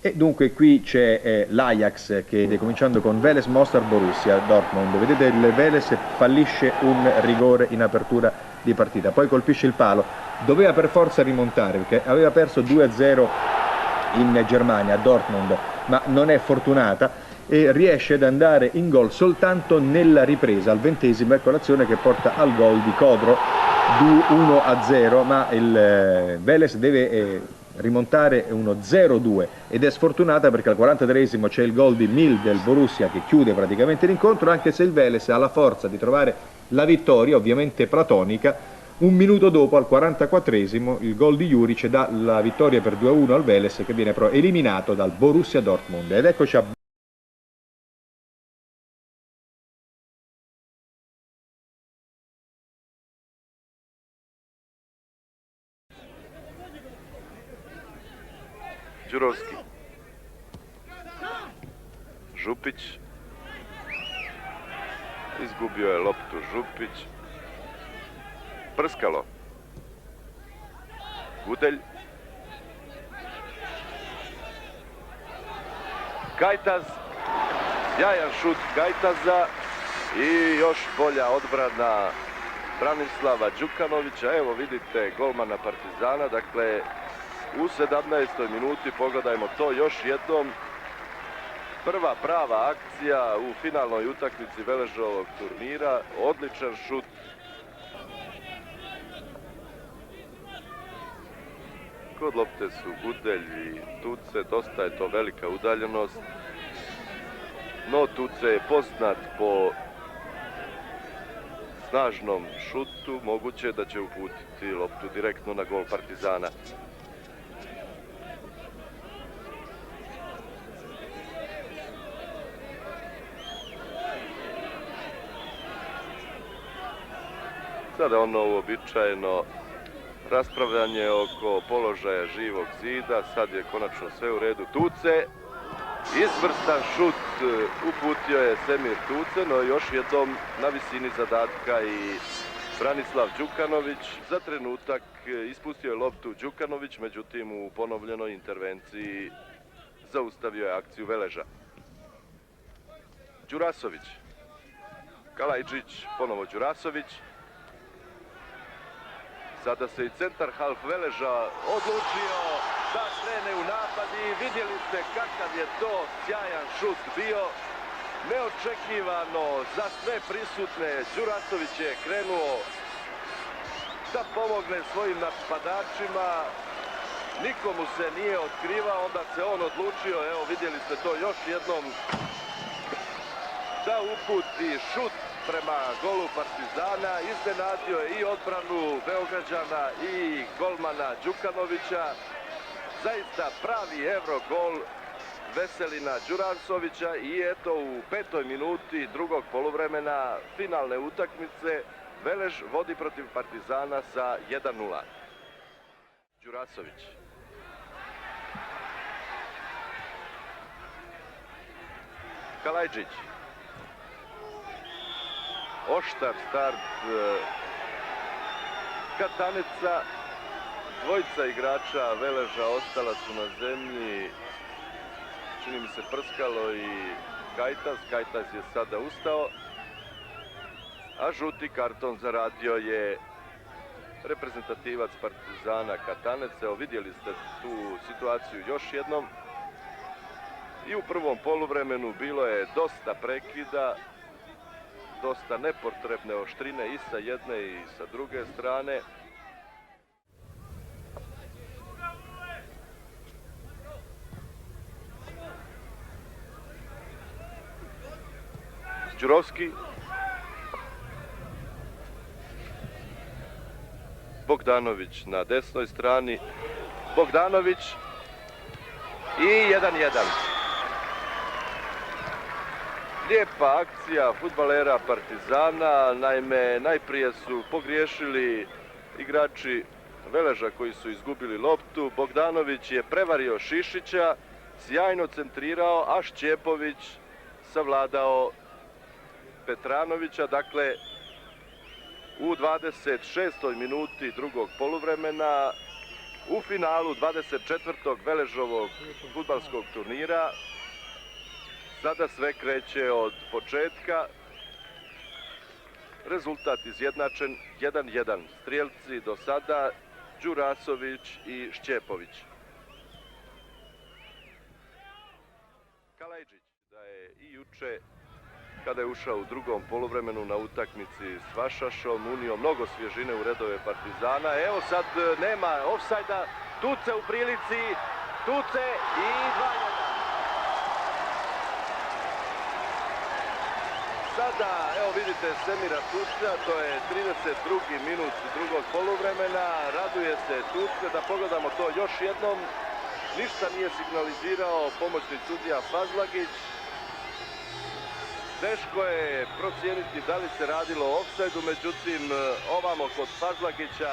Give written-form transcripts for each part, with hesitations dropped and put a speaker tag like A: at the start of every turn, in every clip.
A: E dunque qui c'è l'Ajax che cominciando con Vélez Mostar Borussia Dortmund, vedete il Vélez fallisce un rigore in apertura di partita, poi colpisce il palo, doveva per forza rimontare perché aveva perso 2-0 in Germania a Dortmund, ma non è fortunata e riesce ad andare in gol soltanto nella ripresa al 20esimo, ecco l'azione che porta al gol di Codro 1-0, ma il Vélez deve rimontare uno 0-2 ed è sfortunata perché al 43esimo c'è il gol di Mil del Borussia che chiude praticamente l'incontro, anche se il Vélez ha la forza di trovare la vittoria, ovviamente platonica. Un minuto dopo, al 44esimo, il gol di Juric dà la vittoria per 2-1 al Vélez che viene però eliminato dal Borussia Dortmund. Ed eccoci a
B: Đurovski. Župić. Izgubio je loptu Župić. Prskalo. Gudelj. Kajtaz. Sjajan šut Kajtaza i još bolja odbrana Branislava Đukanovića. Evo vidite golmana Partizana, dakle u 17. minuti, pogledajmo to još jednom. Prva prava akcija u finalnoj utakmici Veležovog turnira. Odličan šut. Kod lopte su Gudelj i Tuce, dosta je to velika udaljenost. No Tuce je poznat po snažnom šutu, moguće da će uputiti loptu direktno na gol Partizana. Sada ono uobičajeno raspravljanje oko položaja Živog zida, sad je konačno sve u redu. Tuce, izvrstan šut uputio je Semir Tuce, no još jednom na visini zadatka i Branislav Đukanović. Za trenutak ispustio je loptu Đukanović, međutim u ponovljenoj intervenciji zaustavio je akciju Veleža. Đurasović, Kalajđić, ponovo Đurasović. Sada se i centar half Veleža odlučio da krene u napad i vidjeli ste kakav je to sjajan šut bio. Neočekivano za sve prisutne. Đurasović je krenuo da pomogne svojim napadačima. Nikomu se nije otkrivao, onda se on odlučio, evo vidjeli ste to još jednom, da uputi šut prema golu Partizana. Iznenadio je i odbranu Beograđana i golmana Đukanovića. Zaista pravi Evrogol Veselina Đurasovića i eto u 5. minuti drugog poluvremena finalne utakmice Velež vodi protiv Partizana sa 1-0. Đurasović. Kalajđić. Oštar start Kataneca. Dvojica igrača Veleža ostala su na zemlji. Čini mi se Prskalo i Kajtaz. Kajtaz je sada ustao. A žuti karton zaradio je reprezentativac Partizana Katanec. Evo vidjeli ste tu situaciju još jednom. I u prvom poluvremenu bilo je dosta prekida. Dosta nepotrebne oštrine i sa jedne i sa druge strane. Đurovski. Bogdanović na desnoj strani. Bogdanović. I 1-1. Lijepa akcija fudbalera Partizana, naime najprije su pogriješili igrači Veleža koji su izgubili loptu. Bogdanović je prevario Šišića, sjajno centrirao, a Šćepović savladao Petranovića. Dakle, u 26. minuti drugog poluvremena u finalu 24. Veležovog fudbalskog turnira. Sada sve kreće od početka. Rezultat izjednačen 1:1. Strijelci do sada Đurasović i Šćepović. Kalajđić da je i juče kada je ušao u drugom poluvremenu na utakmici s Vašašom unio mnogo svježine u redove Partizana. Evo sad nema ofsajda, Tuce u prilici, Tuce i 2:1. Sada, evo vidite Semira Tucea, to je 32. minut drugog poluvremena, raduje se Tuce, da pogledamo to još jednom, ništa nije signalizirao pomoćni sudija Fazlagić. Teško je procijeniti da li se radilo o ofsajdu, međutim ovamo kod Fazlagića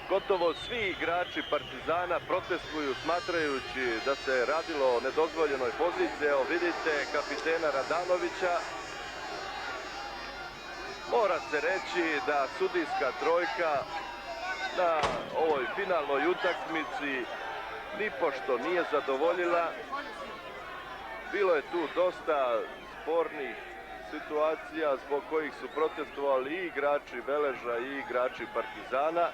B: gotovo svi igrači Partizana protestuju smatrajući da se radilo o nedozvoljenoj poziciji. Evo vidite kapitena Radanovića. Mora se reći da sudijska trojka na ovoj finalnoj utakmici nipošto nije zadovoljila. Bilo je tu dosta spornih situacija zbog kojih su protestovali i igrači Veleža i igrači Partizana.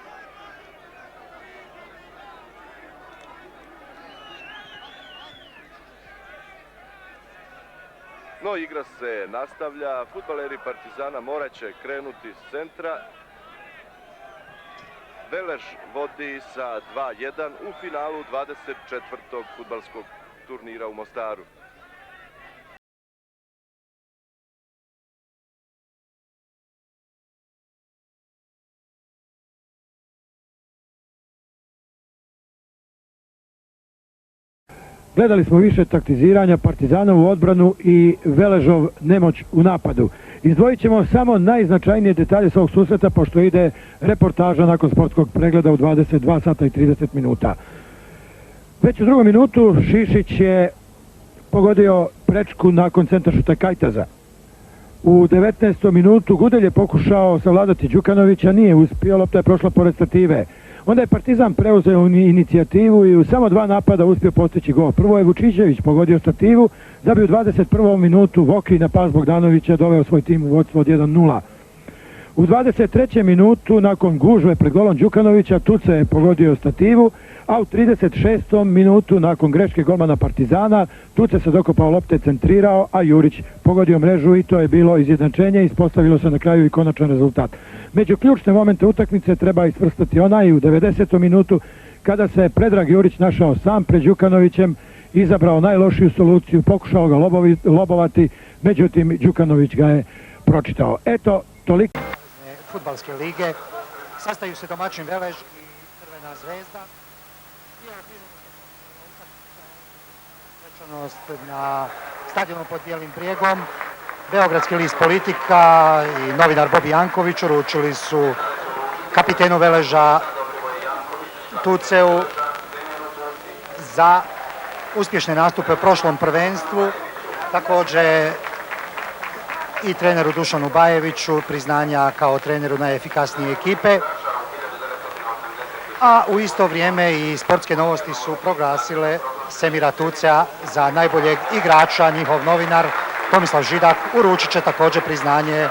B: No, igra se nastavlja, fudbaleri Partizana morat će krenuti s centra. Velež vodi sa 2:1 u finalu 24. fudbalskog turnira u Mostaru.
C: Gledali smo više taktiziranja, Partizana u odbranu i Veležov nemoć u napadu. Izdvojit ćemo samo najznačajnije detalje s ovog susreta, pošto ide reportaža nakon sportskog pregleda u 22 sata i 30 minuta. Već u drugom minutu Šišić je pogodio prečku nakon centaršuta Kajtaza. U 19. minutu Gudelj je pokušao savladati Đukanovića, nije uspio, lopta je prošla pored stative. Onda je Partizan preuzeo inicijativu i u samo 2 napada uspio postići gol. Prvo je Vučićević pogodio stativu, da bi u 21. minutu Vokri na pas Bogdanovića doveo svoj tim u vodstvo od 1:0. U 23. minutu nakon gužve pred golom Đukanovića Tuce je pogodio stativu, a u 36. minutu nakon greške golmana Partizana Tuce se dokopao lopte, centrirao, a Jurić pogodio mrežu i to je bilo izjednačenje. Ispostavilo se na kraju i konačan rezultat. Među ključne momente utakmice treba isvrstati onaj u 90. minutu kada se Predrag Jurić našao sam pred Đukanovićem, izabrao najlošiju soluciju, pokušao ga lobovati, međutim Đukanović ga je pročitao. Eto, toliko.
D: Fudbalske lige, sastaju se domaćin Velež i Crvena zvezda. Na stadionu pod Bijelim brijegom beogradski list Politika i novinar Bobi Janković uručili su kapitenu Veleža Tuceu za uspješne nastupe u prošlom prvenstvu, također i treneru Dušanu Bajeviću priznanja kao treneru najefikasnije ekipe. A u isto vrijeme i sportske novosti su proglasile Semira Tucea za najboljeg igrača. Njihov novinar Tomislav Židak uručit će također priznanje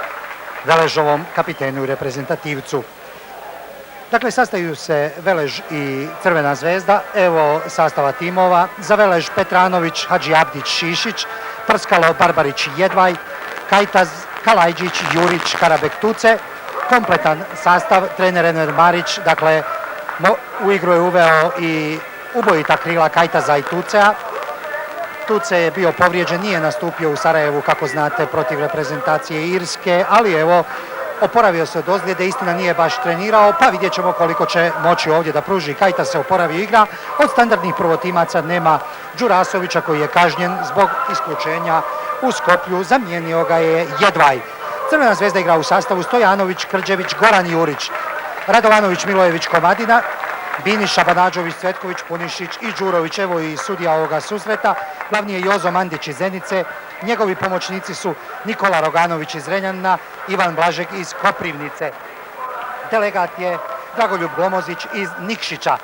D: Veležovom kapitenu i reprezentativcu. Dakle, sastaju se Velež i Crvena zvezda. Evo sastava timova. Za Velež Petranović, Hadžiabdić, Šišić, Prskalo, Barbarić, Jedvaj, Kajtaz, Kalajđić, Jurić, Karabek, Tuce. Kompletan sastav, trener Enver Marić, dakle, u igru je uveo i ubojita krila Kajtaza i Tucea. Tuce je bio povrijeđen, nije nastupio u Sarajevu, kako znate, protiv reprezentacije Irske, ali evo, oporavio se od ozljede, istina nije baš trenirao, pa vidjet ćemo koliko će moći ovdje da pruži. Kajtaz se oporavio, igra. Od standardnih prvotimaca nema Đurasovića koji je kažnjen zbog isključenja u Skoplju, zamijenio ga je Jedvaj. Crvena zvezda igra u sastavu Stojanović, Krđević, Goran Jurić, Radovanović, Milojević, Komadina, Binić, Šabanađović, Cvetković, Punišić i Đurović. Evo i sudija ovoga susreta. Glavni je Jozo Mandić iz Zenice. Njegovi pomoćnici su Nikola Roganović iz Renjanina, Ivan Blažek iz Koprivnice. Delegat je Dragoljub Glomozić iz Nikšića.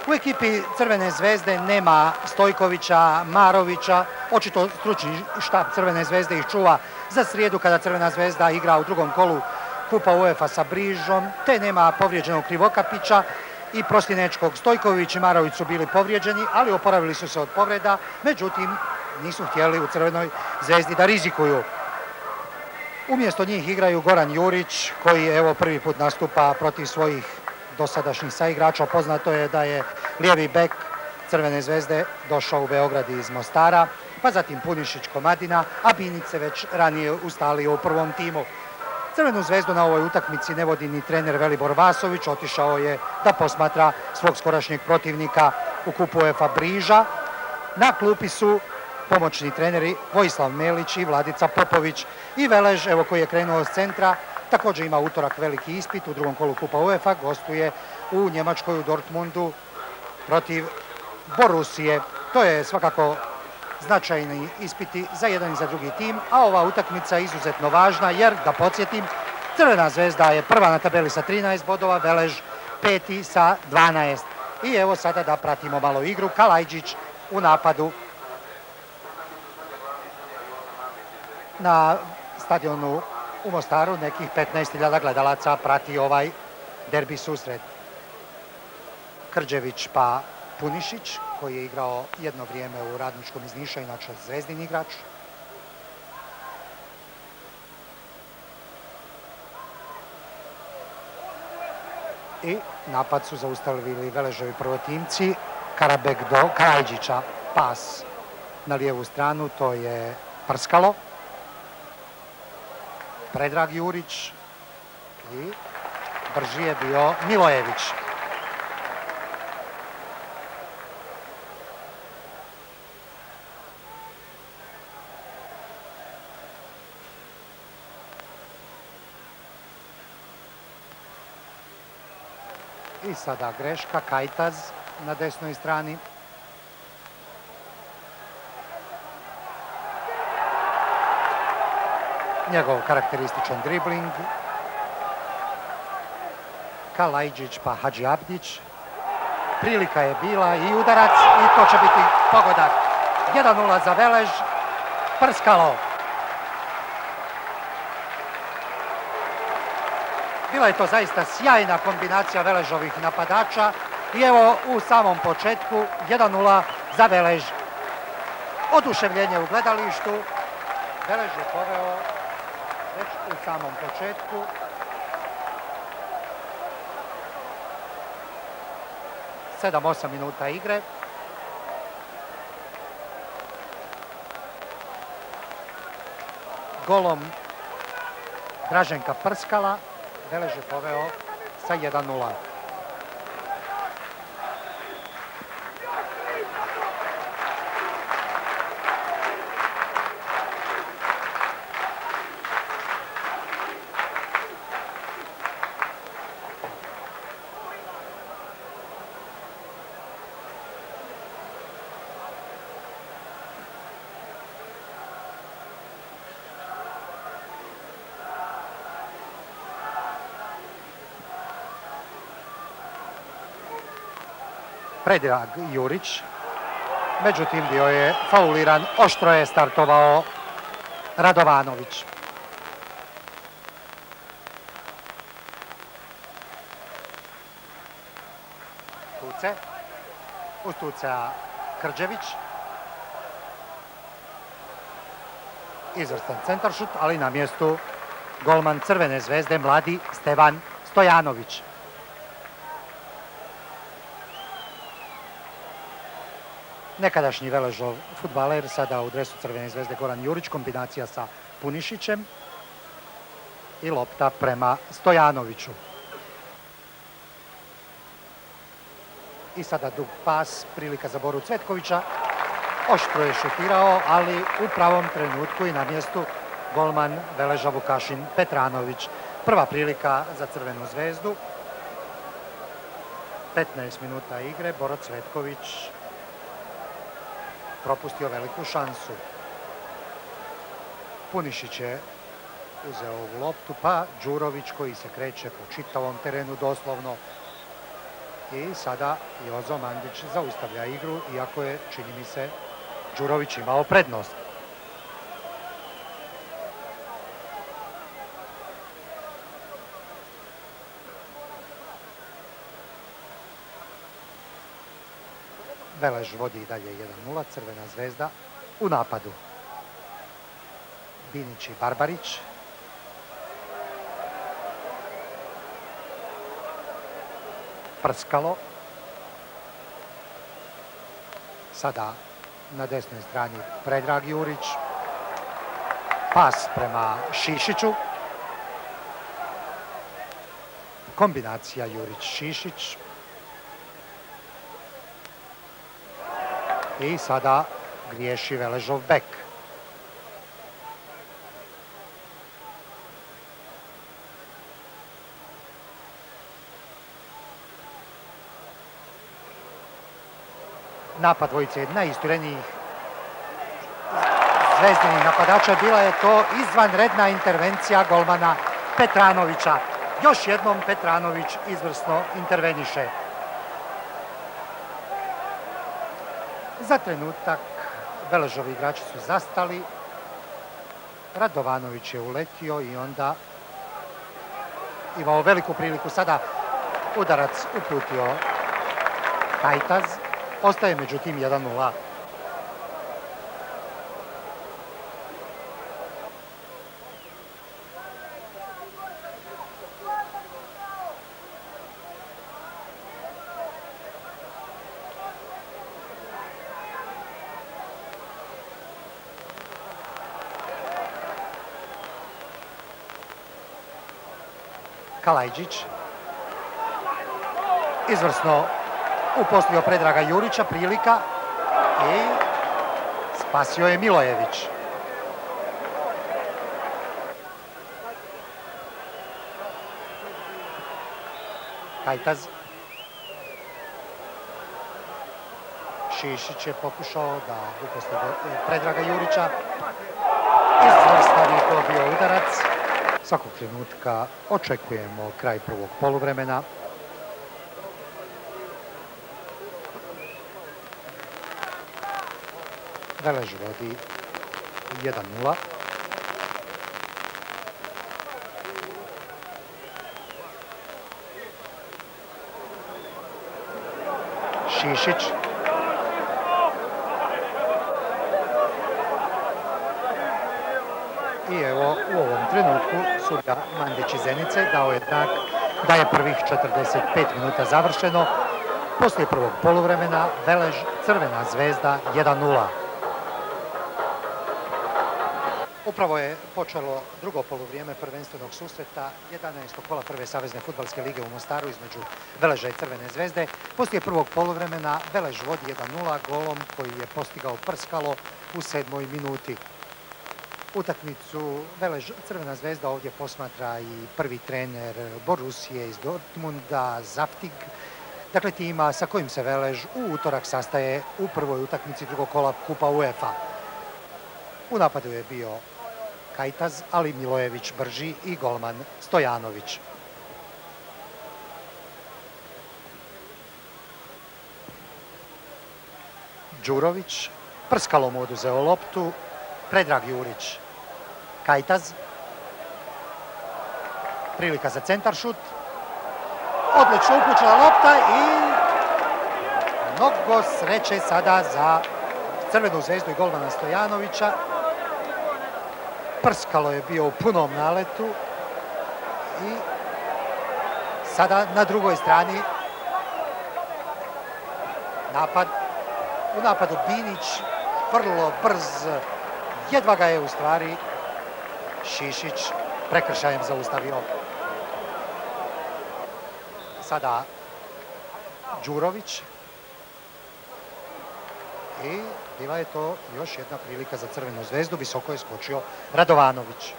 D: U ekipi Crvene zvezde nema Stojkovića, Marovića, očito stručni štab Crvene zvezde ih čuva za srijedu kada Crvena zvezda igra u drugom kolu Kupa UEFA sa Brižom, te nema povrijeđenog Krivokapića i Prostinečkog. Stojković i Marović su bili povrijeđeni, ali oporavili su se od povreda, međutim nisu htjeli u Crvenoj zvezdi da rizikuju. Umjesto njih igraju Goran Jurić, koji evo prvi put nastupa protiv svojih dosadašnjih saigrača. Poznato je da je lijevi bek Crvene zvezde došao u Beograd iz Mostara, pa zatim Punišić, Komadina, a Binić se već ranije ustalio u prvom timu. Crvenu zvezdu na ovoj utakmici ne vodi ni trener Velibor Vasović, otišao je da posmatra svog skorašnjeg protivnika u kupu UEFA Briža. Na klupi su pomoćni treneri Vojislav Melić i Vladica Popović i Velež, evo koji je krenuo s centra, također ima utorak veliki ispit u drugom kolu Kupa UEFA, gostuje u Njemačkoj u Dortmundu protiv Borusije. To je svakako značajni ispiti za jedan i za drugi tim, a ova utakmica je izuzetno važna jer, da podsjetim, Crvena zvezda je prva na tabeli sa 13 bodova, Velež peti sa 12. I evo sada da pratimo malo igru. Kalajđić u napadu. Na stadionu u Mostaru nekih 15.000 gledalaca prati ovaj derbi susret. Krđević pa Punišić, koji je igrao jedno vrijeme u Radničkom iz Niša, inače zvezdin igrač. I napad su zaustavili Veležovi prvotimci. Karabek do Karajđića, pas na lijevu stranu, to je Prskalo. Predrag Jurić i brži je bio Milojević. I sada greška, Kajtaz na desnoj strani. Njegov karakterističan dribling. Kalajđić pa Hadži Abdić. Prilika je bila i udarac i to će biti pogodak. 1:0 za Velež. Prskalo. Bila je to zaista sjajna kombinacija Veležovih napadača i evo u samom početku 1:0 za Velež. Oduševljenje u gledalištu. Velež je poveo već u samom početku. Sedam, 8 minuta igre. Golom Draženka Prskala Velež je poveo sa 1:0. Predrag Jurić, međutim bio je fauliran, oštro je startovao Radovanović. Tuce, uz Tucea Krđević. Izvrstan centaršut, ali na mjestu golman Crvene zvezde, mladi Stevan Stojanović. Nekadašnji Veležov fudbaler, sada u dresu Crvene zvezde Goran Jurić, kombinacija sa Punišićem i lopta prema Stojanoviću. I sada dug pas, prilika za Boru Cvetkovića. Oštro je šutirao, ali u pravom trenutku i na mjestu golman Veleža Vukašin Petranović. Prva prilika za Crvenu zvezdu. 15 minuta igre, Boro Cvetković propustio veliku šansu. Punišić je uzeo ovu loptu, pa Đurović koji se kreće po čitavom terenu doslovno I sada Jozo Mandić zaustavlja igru, iako je, čini mi se, Đurović imao prednost. Velež vodi i dalje 1:0, Crvena zvezda u napadu. Binić i Barbarić. Prskalo. Sada na desnoj strani Predrag Jurić. Pas prema Šišiću. Kombinacija Jurić-Šišić. I sada griješi Veležov bek. Napad dvojice najisturenijih zvezdinih napadača, bila je to izvanredna intervencija golmana Petranovića. Još jednom Petranović izvrsno interveniše. Za trenutak Veležovi igrači su zastali. Radovanović je uletio i onda imao veliku priliku. Sada udarac uputio Kajtaz. Ostaje međutim 1:0. Kalajđić izvrsno uposlio Predraga Jurića, prilika i spasio je Milojević. Kajtaz. Šišić je pokušao da uposli Predraga Jurića. Izvrstan je to bio udarac. Svakog trenutka očekujemo kraj prvog poluvremena. Velež vodi 1:0. Šišić. I evo u ovom trenutku sudija Mandić iz Zenice dao je znak da je prvih 45 minuta završeno. Poslije prvog poluvremena Velež Crvena zvezda 1:0. Upravo je počelo drugo poluvrijeme prvenstvenog susreta 11. kola prve savezne fudbalske lige u Mostaru između Veleža i Crvene zvezde. Poslije prvog poluvremena Velež vodi 1:0 golom koji je postigao Prskalo u 7. minuti. Utakmicu Velež Crvena zvezda ovdje posmatra i prvi trener Borussije iz Dortmunda, Zaftig. Dakle, tima sa kojim se Velež u utorak sastaje u prvoj utakmici drugog kola Kupa UEFA. U napadu je bio Kajtaz, ali Milojević brži i golman Stojanović. Đurović, Prskalo mu oduzeo loptu, Predrag Jurić, Kajtaz, prilika za centaršut, odlično upućena lopta i mnogo sreće sada za Crvenu zvezdu i golmana Stojanovića. Prskalo je bio u punom naletu i sada na drugoj strani napad. U napadu Binić, vrlo brz, jedva ga je u stvari Šišić prekršajem zaustavio. Sada Đurović i bila je to još jedna prilika za Crvenu zvezdu, visoko je skočio Radovanović.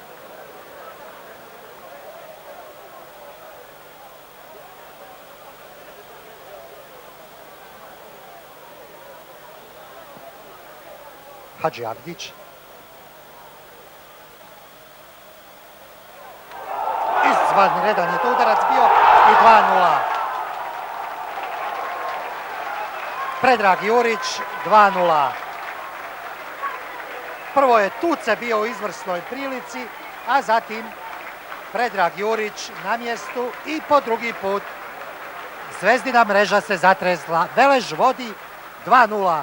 D: Hadži Avdić. Izvanredan je to udarac bio i 2:0. Predrag Jurić 2:0. Prvo je Tuce bio u izvrsnoj prilici, a zatim Predrag Jurić na mjestu i po drugi put Zvezdina mreža se zatresla. Velež vodi 2:0.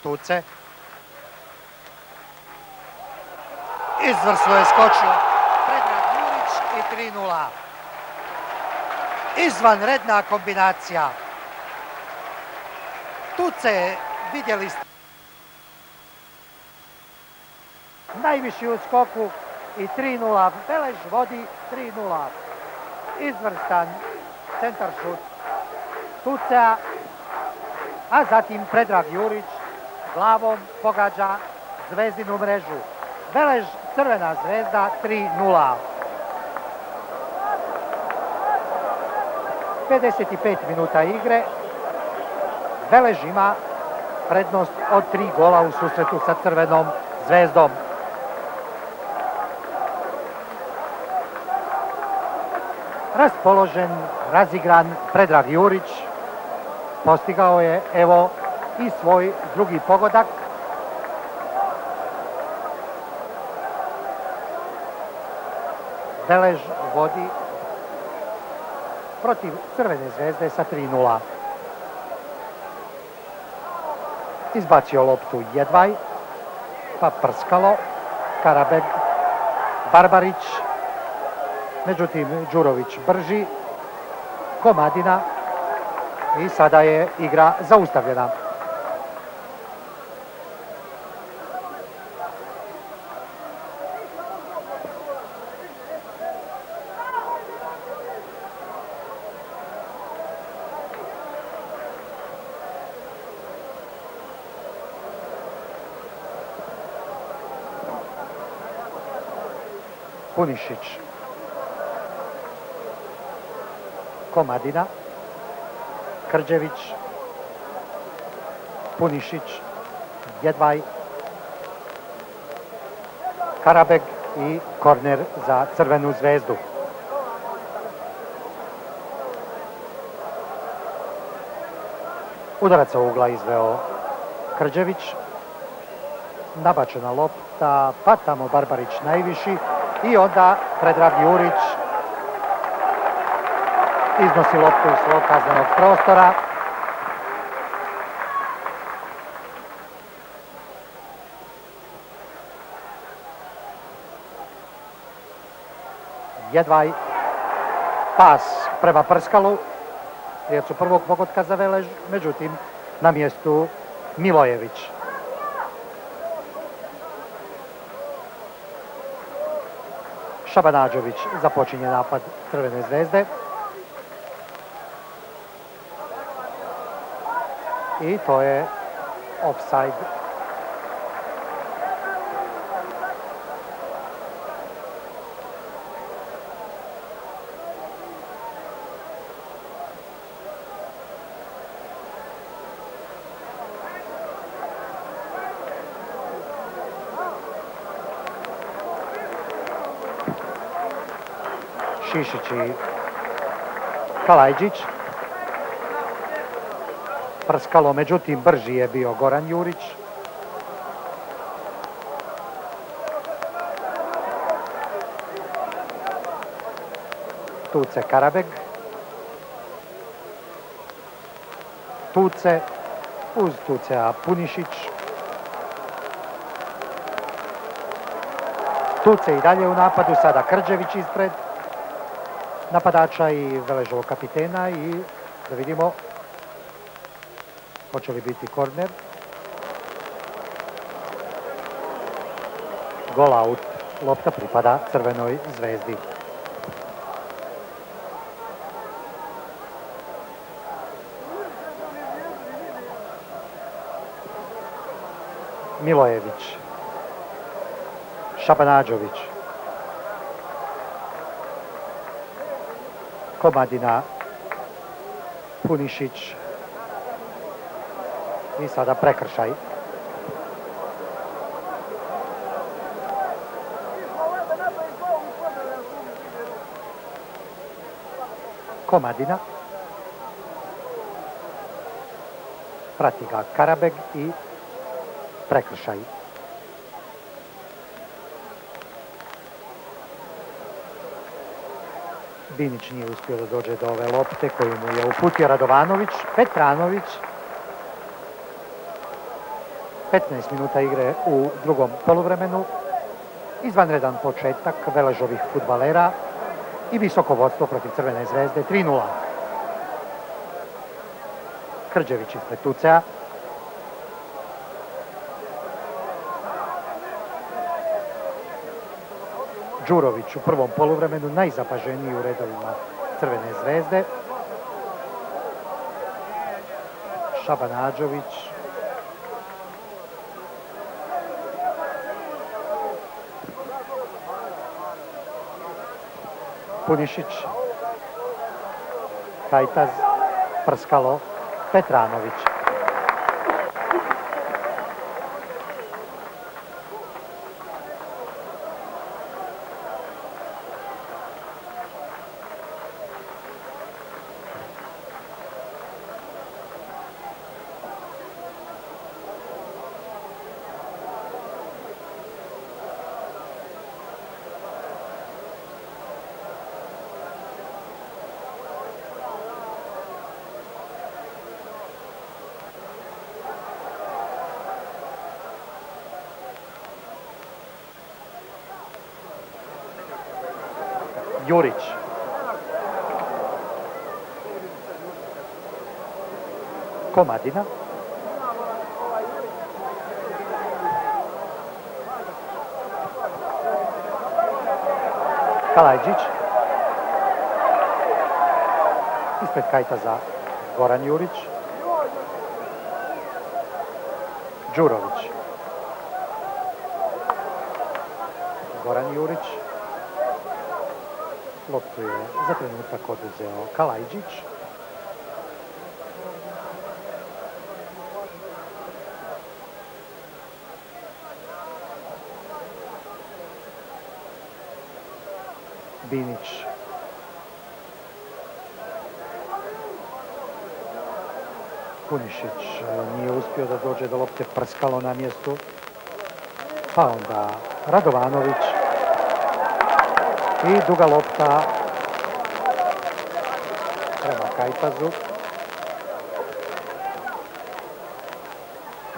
D: Tuce. Izvrsno je skočio Predrag Jurić i 3:0. Izvanredna kombinacija. Tuce, vidjeli ste, najviši u skoku i 3:0. Velež vodi 3:0. Izvrstan centar šut Tucea, a zatim Predrag Jurić glavom pogađa Zvezdinu mrežu. Velež Crvena zvezda 3:0. 55 minuta igre. Velež ima prednost od 3 gola u susretu sa Crvenom zvezdom. Raspoložen, razigran Predrag Jurić postigao je evo i svoj drugi pogodak. Velež vodi protiv Crvene zvezde sa 3:0. Izbacio loptu Jedvaj, pa prskalo, Karabeg, Barbarić, međutim Đurović brži, Komadina i sada je igra zaustavljena. Punišić, Komadina, Krđević, Punišić, Jedvaj, Karabeg i korner za Crvenu zvezdu. Udarac sa ugla izveo Krđević, nabačena lopta, pa tamo Barbarić najviši i onda Predrag Jurić iznosi loptu iz svog kaznenog prostora. Jedvaj, pas prema Prskalu, riječ prvog pogotka za Velež, međutim na mjestu Milojević. Šabanađović započinje napad Crvene zvezde. I to je ofsajd. Šišić i Kalajđić. Prskalo, međutim brži je bio Goran Jurić. Tuce Karabeg. Tuce, uz Tucea Punišić. Tuce i dalje u napadu, sada Krđević ispred napadača i Veležovog kapitena i da vidimo hoće li biti korner. Gol out Lopta pripada Crvenoj zvezdi. Milojević. Šabanađović. Komadina. Punišić. I sada prekršaj. Komadina. Prati ga Karabeg i prekršaj. Binić nije uspio da dođe do ove lopte koju mu je uputio Radovanović. Petranović. 15 minuta igre u drugom poluvremenu. Izvanredan početak Veležovih fudbalera i visoko vodstvo protiv Crvene zvezde 3:0. Krđević ispred Tucea. Đurović u prvom poluvremenu najzapaženiji u redovima Crvene zvezde. Šabanađović. Punišić. Kajtaz. Prskalo. Petranović. Jurić. Komadina. Kalajđić. Ispred Kajtaza Goran Jurić. Đurović. Goran Jurić. Loptu je za trenutak oduzeo Kalajđić. Binić. Punišić nije uspio da dođe do lopte, prskalo na mjestu. Pa onda Radovanović. I duga lopta prema Kajtazu.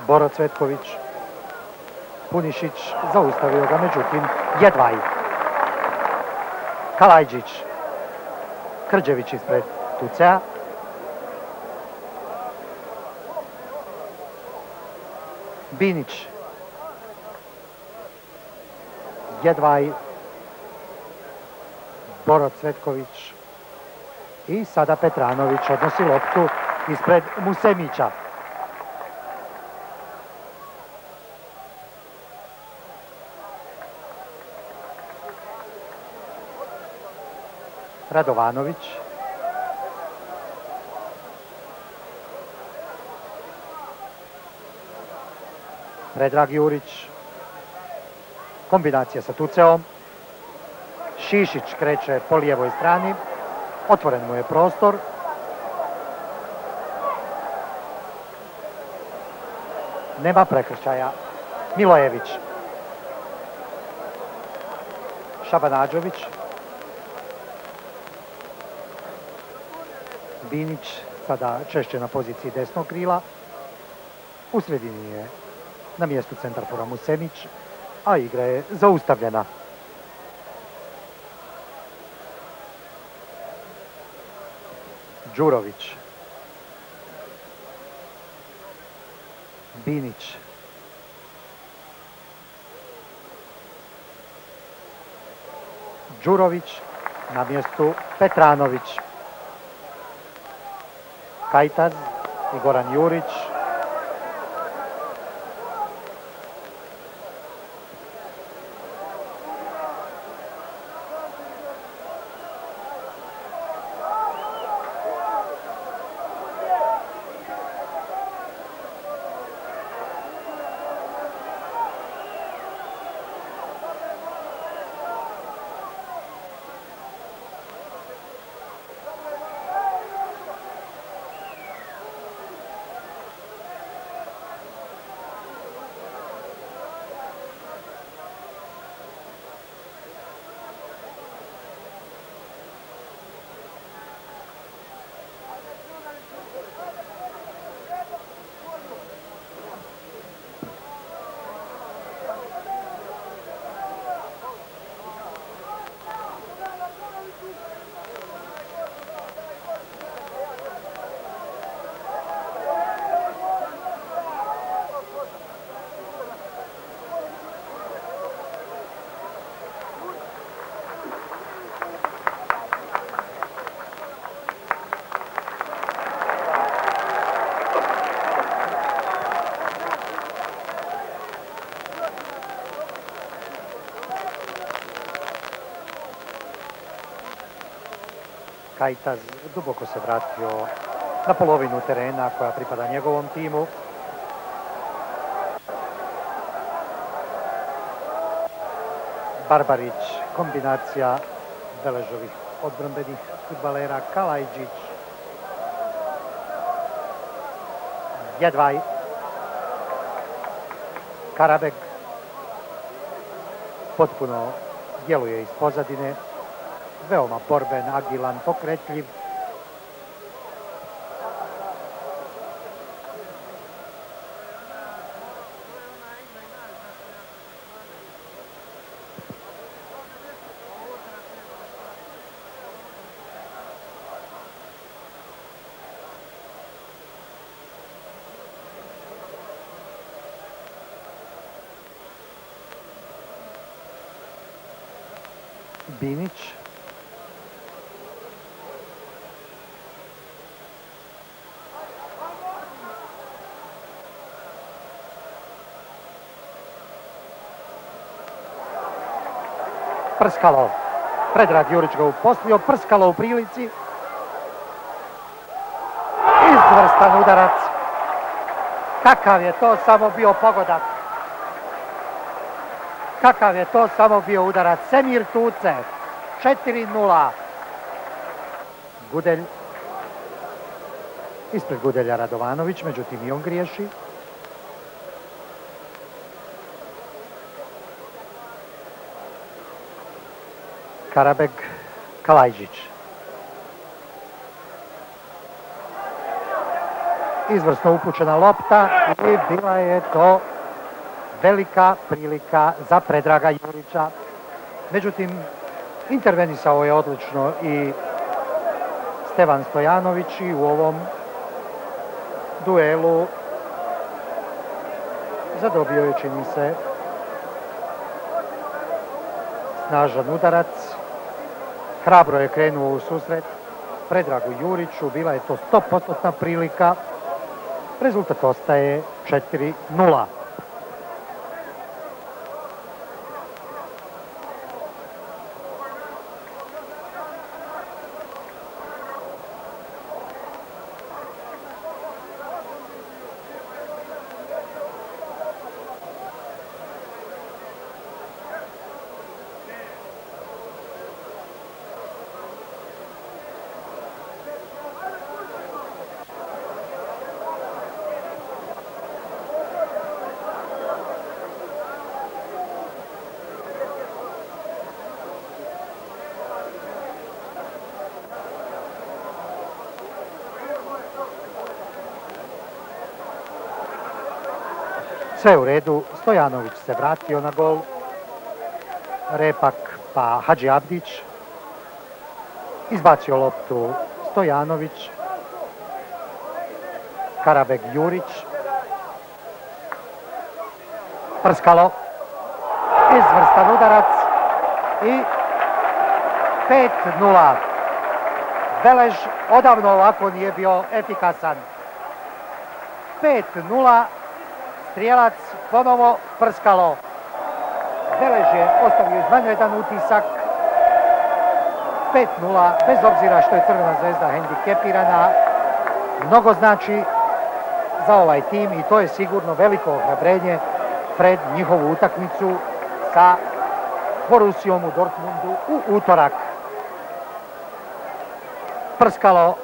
D: Boro Cvetković. Punišić zaustavio ga, međutim Jedvaj. Kalajđić. Krđević ispred Tucea. Binić. Jedvaj. Boro Cvetković. I sada Petranović odnosi loptu ispred Musemića. Radovanović. Predrag Jurić. Kombinacija sa Tuceom. Šišić kreće po lijevoj strani. Otvoren mu je prostor. Nema prekršaja. Milojević. Šabanađović. Binić sada češće na poziciji desnog krila. U sredini je na mjestu centarfora Musemić, a igra je zaustavljena. Đurović. Binić. Đurović na mjestu Petranović. Kajtaz i Goran Jurić. Kajtaz duboko se vratio na polovinu terena koja pripada njegovom timu. Barbarić, kombinacija Veležovih odbrambenih fudbalera, Kalajđić, Jedvaj, Karabeg, potpuno djeluje iz pozadine, veoma borben, agilan, pokretljiv. Binić, Prskalo. Predrag Jurić ga uposlio, Prskalo u prilici. Izvrstan udarac. Kakav je to samo bio pogodak. Kakav je to samo bio udarac. Semir Tucev. 4:0. Gudelj. Ispred Gudelja Radovanović, međutim i on griješi. Karabeg, Kalajđić. Izvrsno upućena lopta i bila je to velika prilika za Predraga Jurića. Međutim, intervenisao je odlično i Stevan Stojanović i u ovom duelu zadobio je, čini se, snažan udarac. Hrabro je krenuo u susret Predragu Juriću, bila je to 100% prilika. Rezultat ostaje 4:0. Sve u redu, Stojanović se vratio na gol. Repak pa Hadži Abdić. Izbacio loptu Stojanović. Karabeg Jurić. Prskalo. Izvrstan udarac i 5:0. Velež odavno ovako nije bio efikasan. 5:0. Strijelac ponovo Prskalo. Velež je ostavio izvanredan utisak. 5:0, bez obzira što je Crvena zvezda hendikepirana, mnogo znači za ovaj tim i to je sigurno veliko ohrabrenje pred njihovu utakmicu sa Borussijom u Dortmundu u utorak. Prskalo,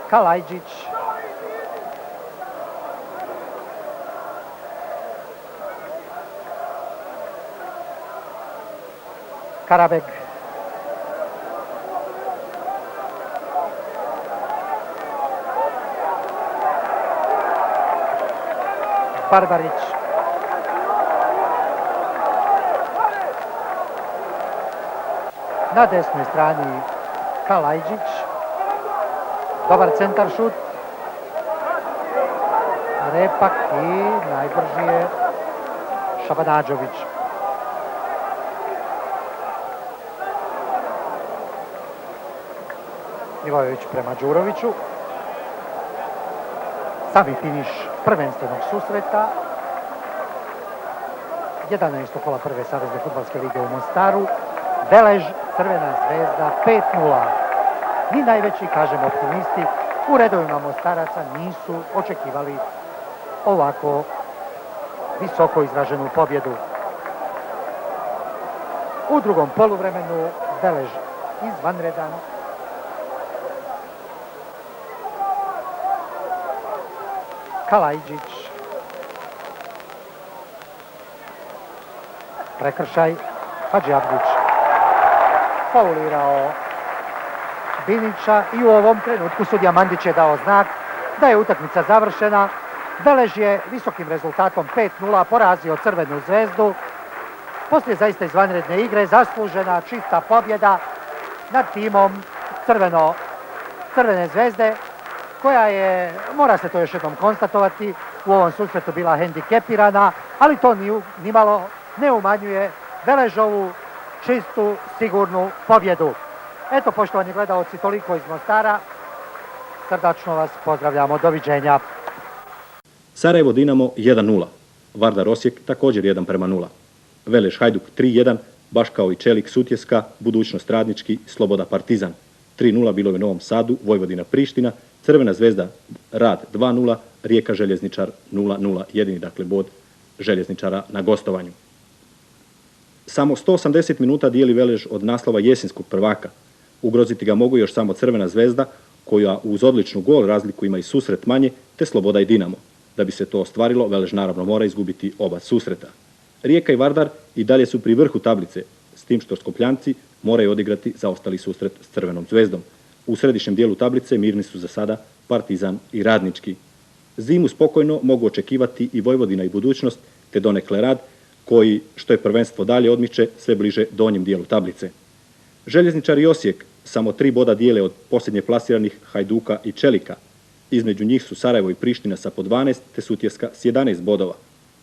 D: Kalajđić, Karabeg, Barbarić, na desnoj strani Kalajđić, dobar centar šut, Repak i najbrži je Šabanađović. Milojević prema Đuroviću. Sami finiš prvenstvenog susreta. 11. kola prve savezne fudbalske lige u Mostaru. Velež, Crvena zvezda 5:0. Ni najveći, kažem, optimisti u redovima Mostaraca nisu očekivali ovako visoko izraženu pobjedu. U drugom poluvremenu Velež izvanredan. Kalajđić. Prekršaj. Hadžiabdić faulirao Binića i u ovom trenutku sudija Mandić je dao znak da je utakmica završena. Velež je visokim rezultatom 5:0 porazio Crvenu zvezdu. Poslije zaista izvanredne igre zaslužena čista pobjeda nad timom Crvene zvezde, koja je, mora se to još jednom konstatovati, u ovom susretu bila hendikepirana, ali to nimalo ne umanjuje Veležovu čistu, sigurnu pobjedu. Eto, poštovani gledalci, toliko iz Mostara. Srdačno vas pozdravljamo. Doviđenja.
A: Sarajevo Dinamo 1:0. Vardar Osijek također 1:0. Velež Hajduk 3:1, baš kao i Čelik Sutjeska, Budućnost Radnički, Sloboda Partizan. 3:0 bilo je u Novom Sadu, Vojvodina Priština, Crvena zvezda Rad 2:0, Rijeka Željezničar 0:0, jedini dakle bod Željezničara na gostovanju. Samo 180 minuta dijeli Velež od naslova jesenskog prvaka. Ugroziti ga mogu još samo Crvena zvezda, koja uz odličnu gol razliku ima i susret manje, te Sloboda i Dinamo. Da bi se to ostvarilo, Velež naravno mora izgubiti oba susreta. Rijeka i Vardar i dalje su pri vrhu tablice, s tim što Skopljanci moraju odigrati zaostali susret s Crvenom zvezdom. U središnjem dijelu tablice mirni su za sada Partizan i Radnički. Zimu spokojno mogu očekivati i Vojvodina i Budućnost, te donekle Rad, koji, što je prvenstvo dalje, odmiče sve bliže donjem dijelu tablice. Željezničar i Osijek samo 3 boda dijele od posljednje plasiranih Hajduka i Čelika. Između njih su Sarajevo i Priština sa po 12, te Sutjeska s 11 bodova.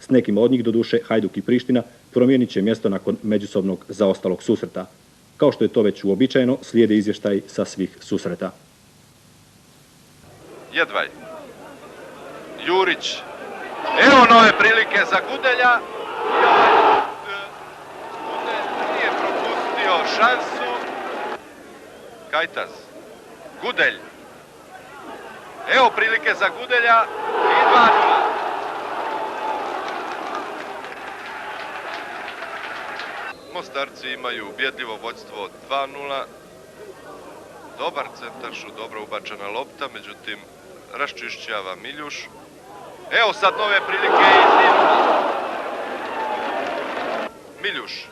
A: S nekima od njih, doduše, Hajduk i Priština promijenit će mjesto nakon međusobnog zaostalog susreta. Kao što je to već uobičajeno, slijede izvještaj sa svih susreta.
B: Jedvaj. Jurić. Evo nove prilike za Gudelja. Gudelj nije propustio šansu. Kajtaz. Gudelj. Evo prilike za Gudelja i 2:0. Mostarci imaju ubjedljivo vođstvo od 2:0. Dobar centaršut, dobro ubačena lopta, međutim raščišćava Miljuš. Evo sad nove prilike i 3:0. Miljuš.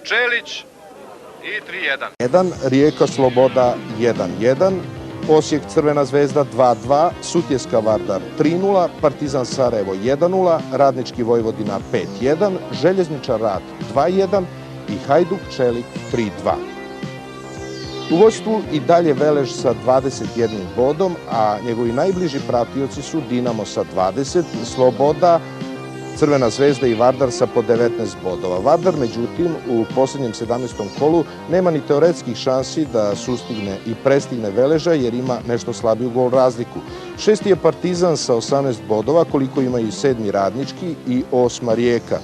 B: Čelić i 3:1.
E: Rijeka Sloboda 1:1, Osijek Crvena zvezda 2:2, Sutjeska Vardar 3:0, Partizan Sarajevo 1:0, Radnički Vojvodina 5:1, Željezničar Rad 2:1 i Hajduk Čelik 3:2. U vodstvu i dalje Velež sa 21 bodom, a njegovi najbliži pratioci su Dinamo sa 20, Sloboda, Crvena zvezda i Vardar sa po 19 bodova. Vardar, međutim, u posljednjem 17. kolu nema ni teoretskih šansi da sustigne i prestigne Veleža jer ima nešto slabiju gol razliku. 6. je Partizan sa 18 bodova, koliko imaju 7. Radnički i 8. Rijeka.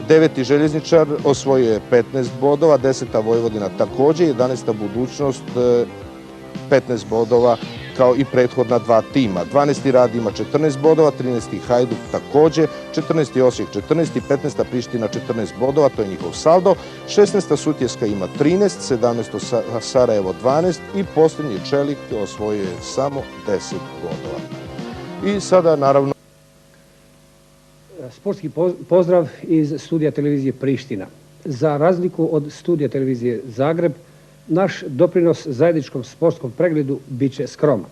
E: 9. Željezničar osvojio je 15 bodova, 10. Vojvodina takođe, 11. Budućnost 15 bodova kao i prethodna dva tima. 12. Rad ima 14 bodova, 13. Hajduk takođe, 14. Osijek 14. 15. Priština 14 bodova, to je njihov saldo. 16. Sutjeska ima 13, 17. Sarajevo 12 i posljednji Čelik osvojio je samo 10 bodova. I sada naravno
F: Sportski pozdrav iz studija televizije Priština. Za razliku od studija televizije Zagreb, naš doprinos zajedničkom sportskom pregledu bit će skroman.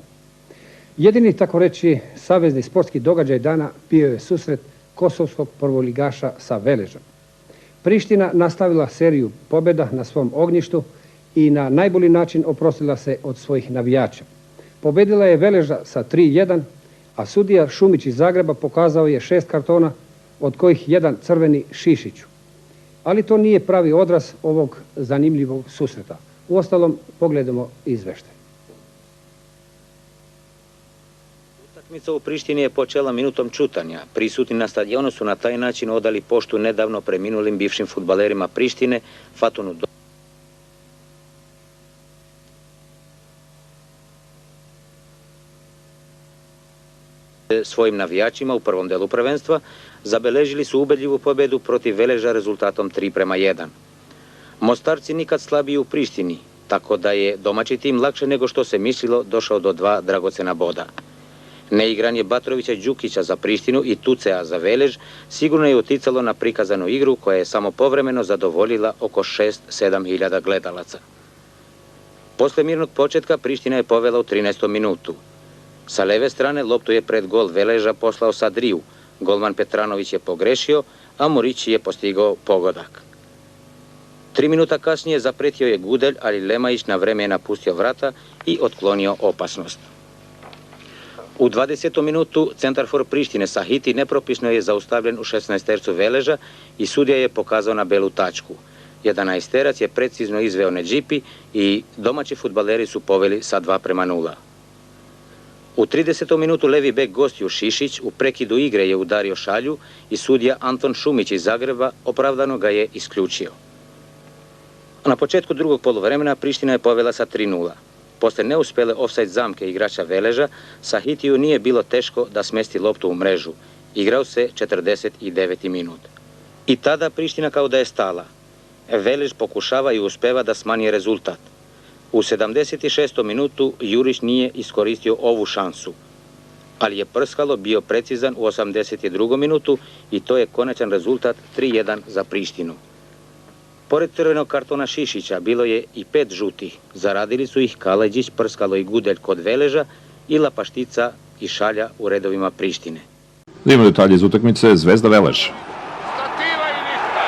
F: Jedini, tako reći, savezni sportski događaj dana bio je susret kosovskog prvoligaša sa Veležom. Priština nastavila seriju pobjeda na svom ognjištu i na najbolji način oprostila se od svojih navijača. Pobedila je Veleža sa 3-1, a sudija Šumić iz Zagreba pokazao je 6 kartona, od kojih jedan crveni Šišiću. Ali to nije pravi odraz ovog zanimljivog susreta. Uostalom, pogledamo izveštaj.
G: Utakmica u Prištini je počela minutom čutanja. Prisutni na stadionu su na taj način odali poštu nedavno preminulim bivšim fudbalerima Prištine, Fatunu svojim navijačima u prvom delu prvenstva, zabeležili su ubedljivu pobjedu protiv Veleža rezultatom 3:1. Mostarci nikad slabiji u Prištini, tako da je domaći tim lakše nego što se mislilo došao do 2 dragocena boda. Neigranje Batrovića i Đukića za Prištinu i Tucea za Velež sigurno je uticalo na prikazanu igru koja je samo povremeno zadovoljila oko 6-7 hiljada gledalaca. Posle mirnog početka Priština je povela u 13. minutu. Sa leve strane loptu je pred gol Veleža poslao Sadriju, golman Petranović je pogrešio, a Morići je postigao pogodak. 3 minuta kasnije zapretio je Gudelj, ali Lemajić na vreme je napustio vrata i otklonio opasnost. U 20. minutu centarfor Prištine Sahiti nepropisno je zaustavljen u 16-tercu Veleža i sudija je pokazao na belu tačku. 11-terac je precizno izveo Nedžipi i domaći fudbaleri su poveli sa 2:0. U 30. minutu levi bek gostiju Šišić u prekidu igre je udario šalju i sudija Anton Šumić iz Zagreba opravdano ga je isključio. Na početku drugog poluvremena Priština je povela sa 3:0. Posle neuspele ofsajd zamke igrača Veleža, Sahitiju nije bilo teško da smesti loptu u mrežu. Igrao se 49. minut. I tada Priština kao da je stala. Velež pokušava i uspeva da smanji rezultat. U 76. minutu Jurić nije iskoristio ovu šansu, ali je Prskalo bio precizan u 82. minutu i to je konačan rezultat 3:1 za Prištinu. Pored crvenog kartona Šišića bilo je i 5 žutih. Zaradili su ih Kaleđić, Prskalo i Gudelj kod Veleža i Lapaštica i Šalja u redovima Prištine.
H: Da imamo detalje iz utakmice Zvezda Velež.
I: Stativa i ništa.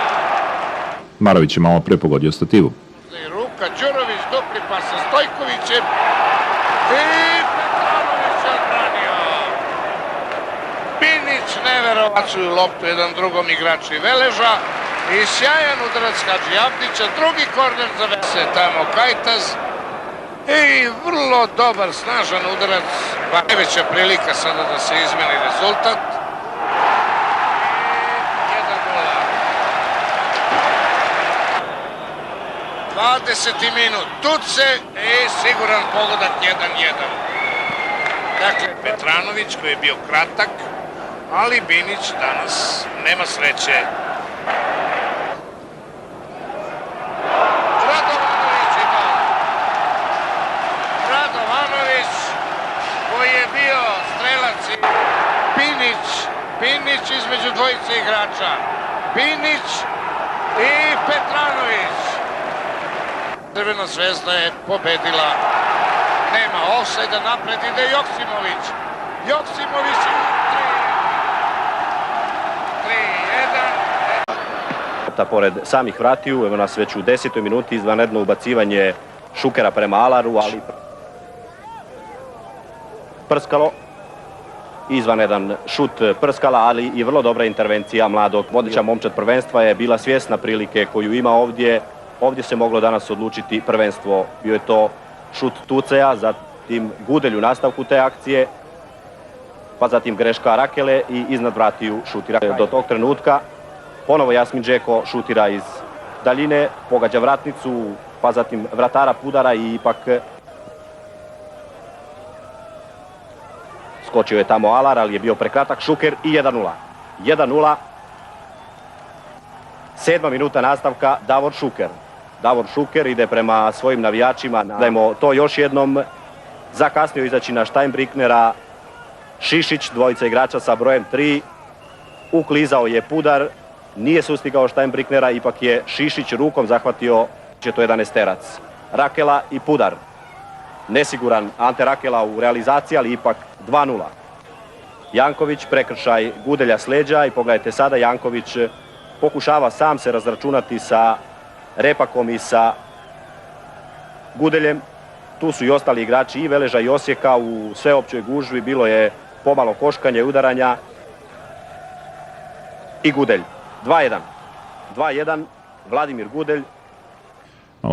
H: Marović je malo pre pogodio stativu.
I: Ruka Đurović, dupli pas sa Stojkovićem i Petranović je odbranio. Binić neverovatno loptu jedan drugom igraču Veleža i sjajan udarac Hadži Abdića, drugi korner za Vese, tamo Kajtaz i vrlo dobar, snažan udarac, pa najveća prilika sada da se izmeni rezultat. I 1:0. 20. minut, Tuce i siguran pogodak 1:1. Dakle, Petranović koji je bio kratak, ali Binić danas nema sreće. Radovanović koji je bio strelac i Binić između dvojice igrača. Binić i Petranović. Crvena zvezda je pobedila. Nema ofsajda, napred ide Joksimović. Joksimović i 3:1.
J: Pored samih vratiju, evo nas već u 10. minuti, izvanredno ubacivanje Šukera prema Alaru, ali Prskalo izvanredan šut Prskala, ali i vrlo dobra intervencija mladog vodeća momčad prvenstva je bila svjesna prilike koju ima ovdje. Ovdje se moglo danas odlučiti prvenstvo. Bio je to šut Tuceja, zatim Gudelj u nastavku te akcije, pa zatim greška Rakele i iznad vratiju šutira. Do tog trenutka ponovo Jasmin Džeko šutira iz daljine, pogađa vratnicu, pa zatim vratara Pudara i ipak skočio je tamo Alar, ali je bio prekratak. Šuker i 1:0. 1:0. 7. minuta nastavka, Davor Šuker. Davor Šuker ide prema svojim navijačima. Dajmo to još jednom. Zakasnio izaći na Steinbricknera Šišić, dvojica igrača sa brojem 3. Uklizao je Pudar. Nije sustigao Steinbricknera, ipak je Šišić rukom zahvatio 11-terac. Rakela i Pudar. Nesiguran Ante Rakela u realizaciji, ali ipak 2:0. Janković, prekršaj Gudelja s leđa i pogledajte sada, Janković pokušava sam se razračunati sa Repakom i sa Gudeljem. Tu su i ostali igrači i Veleža i Osijeka u sveopćoj gužvi. Bilo je pomalo koškanja i udaranja. I Gudelj. 2:1. 2:1. Vladimir Gudelj